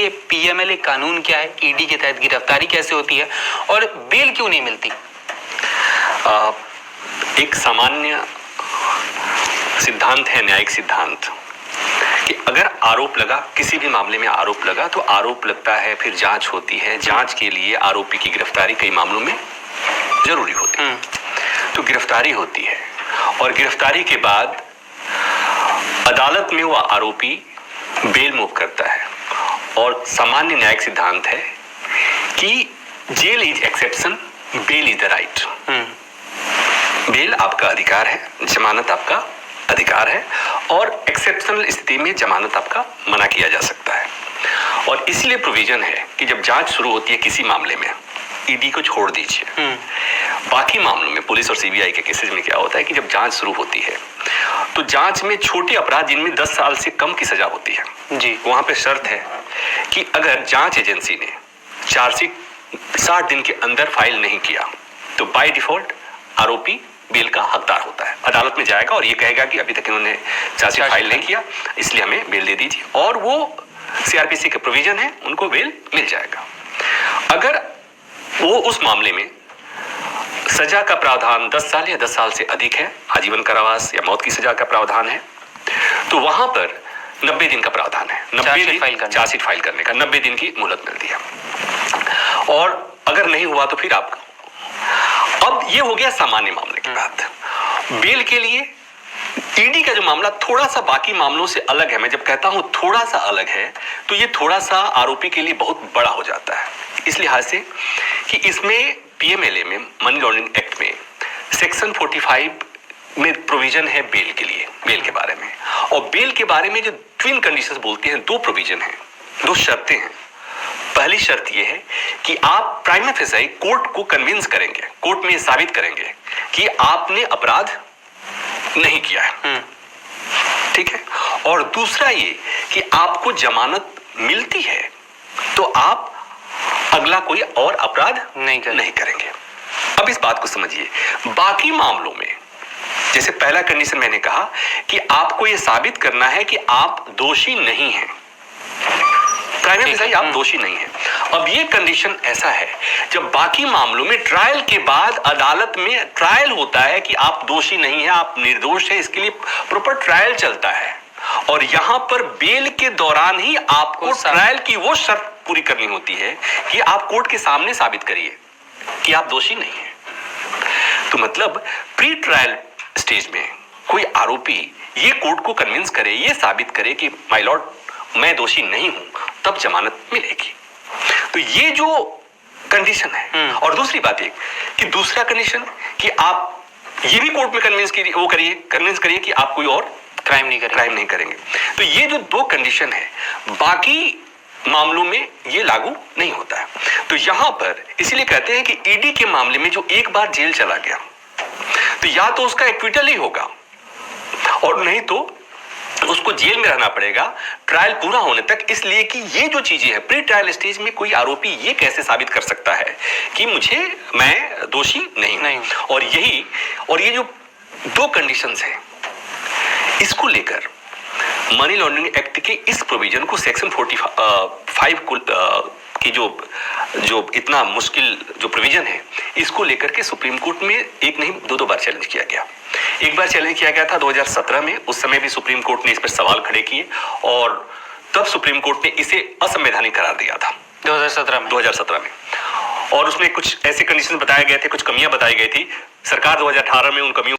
ये पीएमएलए कानून क्या है, ईडी के तहत गिरफ्तारी कैसे होती है और बेल क्यों नहीं मिलती? एक सामान्य सिद्धांत है, न्यायिक सिद्धांत, कि अगर आरोप लगा, किसी भी मामले में आरोप लगा तो आरोप लगता है, फिर जांच होती है। जांच के लिए आरोपी की गिरफ्तारी कई मामलों में जरूरी होती है। तो गिरफ्तारी होती है और गिरफ्तारी के बाद अदालत में वो आरोपी बेल मूव करता है। और सामान्य न्यायिक सिद्धांत है कि jail is exception, bail is the right. Bail आपका अधिकार है, जमानत आपका अधिकार है, और एक्सेप्शनल स्थिति में जमानत आपका मना किया जा सकता है। और इसलिए प्रोविजन है कि जब जांच शुरू होती है किसी मामले में, ईडी को छोड़ दीजिए, बाकी मामलों में पुलिस और सीबीआई के केसेस में क्या होता है कि जब जांच शुरू होती है तो जांच में छोटे अपराध जिनमें 10 साल से कम की सजा होती है जी, वहां पे शर्त है कि अगर जांच एजेंसी ने चार्जशीट 60 दिन के अंदर फाइल नहीं किया तो बाय डिफॉल्ट आरोपी बेल का हकदार होता है। अदालत में जाएगा और ये कहेगा कि अभी तक इन्होंने चार्जशीट फाइल नहीं किया, इसलिए हमें बेल दे दीजिए, और वो सीआरपीसी के प्रोविजन है, उनको बेल मिल जाएगा। अगर वो उस मामले में सजा का प्रावधान 10 साल या 10 साल से अधिक है, आजीवन कारावास या मौत की सजा का प्रावधान है, तो वहां पर 90 दिन का प्रावधान है। 90 दिन चार्जशीट फाइल करने का 90 दिन की मोहलत मिलती है। और अगर नहीं हुआ तो फिर आप, अब ये हो गया सामान्य मामले की बात। बेल के लिए ईडी का जो मामला थोड़ा सा बाकी मामलों से अलग है। मैं जब कहता हूं थोड़ा सा अलग है तो ये थोड़ा सा आरोपी के लिए बहुत बड़ा हो जाता है, इस लिहाज से कि इसमें पीएमएलए में, मनी लॉन्ड्रिंग एक्ट में सेक्शन 45 में प्रोविजन है बेल के लिए, बेल के बारे में। और बेल के बारे में जो ट्विन कंडीशंस बोलती हैं, 2 प्रोविजन हैं, 2 शर्तें हैं। पहली शर्त यह है कि आप प्राइमा फेसाई कोर्ट को कन्विंस करेंगे, कोर्ट में साबित करेंगे कि आपने अपराध नहीं किया है, ठीक है। और दूसरा ये कि आपको जमानत मिलती है तो आप अगला कोई और अपराध नहीं करेंगे। अब इस बात को समझिए, बाकी मामलों में जैसे पहला कंडीशन मैंने कहा कि आपको यह साबित करना है कि आप दोषी नहीं हैं, प्राइमा फेसाई आप दोषी नहीं हैं। अब ये कंडीशन ऐसा है, जब बाकी मामलों में ट्रायल के बाद अदालत में ट्रायल होता है कि आप दोषी नहीं हैं, आप निर्दोष हैं, इसके लिए प्रॉपर ट्रायल चलता है। और यहां पर बेल के दौरान ही आपको ट्रायल की वो शर्त पूरी करनी होती है कि आप कोर्ट के सामने साबित करिए कि आप दोषी नहीं हैं। तो मतलब प्री ट्रायल स्टेज में कोई आरोपी ये कोर्ट को कन्विंस करे, ये साबित करे कि माय लॉर्ड मैं दोषी नहीं हूं, तब जमानत मिलेगी। तो ये जो कंडीशन है। और दूसरी बात एक कि दूसरा कंडीशन कि आप ये भी कोर्ट में कन्विंस करिए कि आप कोई और क्राइम नहीं करेंगे। तो ये जो 2 कंडीशन है, बाकी मामलों में ये लागू नहीं होता है। तो यहां पर इसलिए कहते हैं कि ईडी के मामले में जो एक बार जेल चला गया तो या तो उसका एक्विटल ही होगा और नहीं तो उसको जेल में रहना पड़ेगा ट्रायल पूरा होने तक। इसलिए कि ये जो चीजें हैं, प्री ट्रायल स्टेज में कोई आरोपी ये कैसे साबित कर सकता है कि मैं दोषी नहीं। और ये जो 2 कंडीशंस हैं, इसको लेकर मनी लॉन्ड्रिंग एक्ट के इस प्रोविजन को सेक्शन 45 की जो इतना मुश्किल जो प्रोविजन है, इसको लेकर के सुप्रीम कोर्ट में एक नहीं 2 बार चैलेंज किया गया। एक बार चैलेंज किया गया था 2017 में, उस समय भी सुप्रीम कोर्ट ने इस पर सवाल खड़े किए और तब सुप्रीम कोर्ट ने इसे असंवैधानिक करार दिया था 2017 में। और उसमें कुछ ऐसे कंडीशन बताए गए थे, कुछ कमियां बताई गई थी। सरकार 2018 में उन कमियों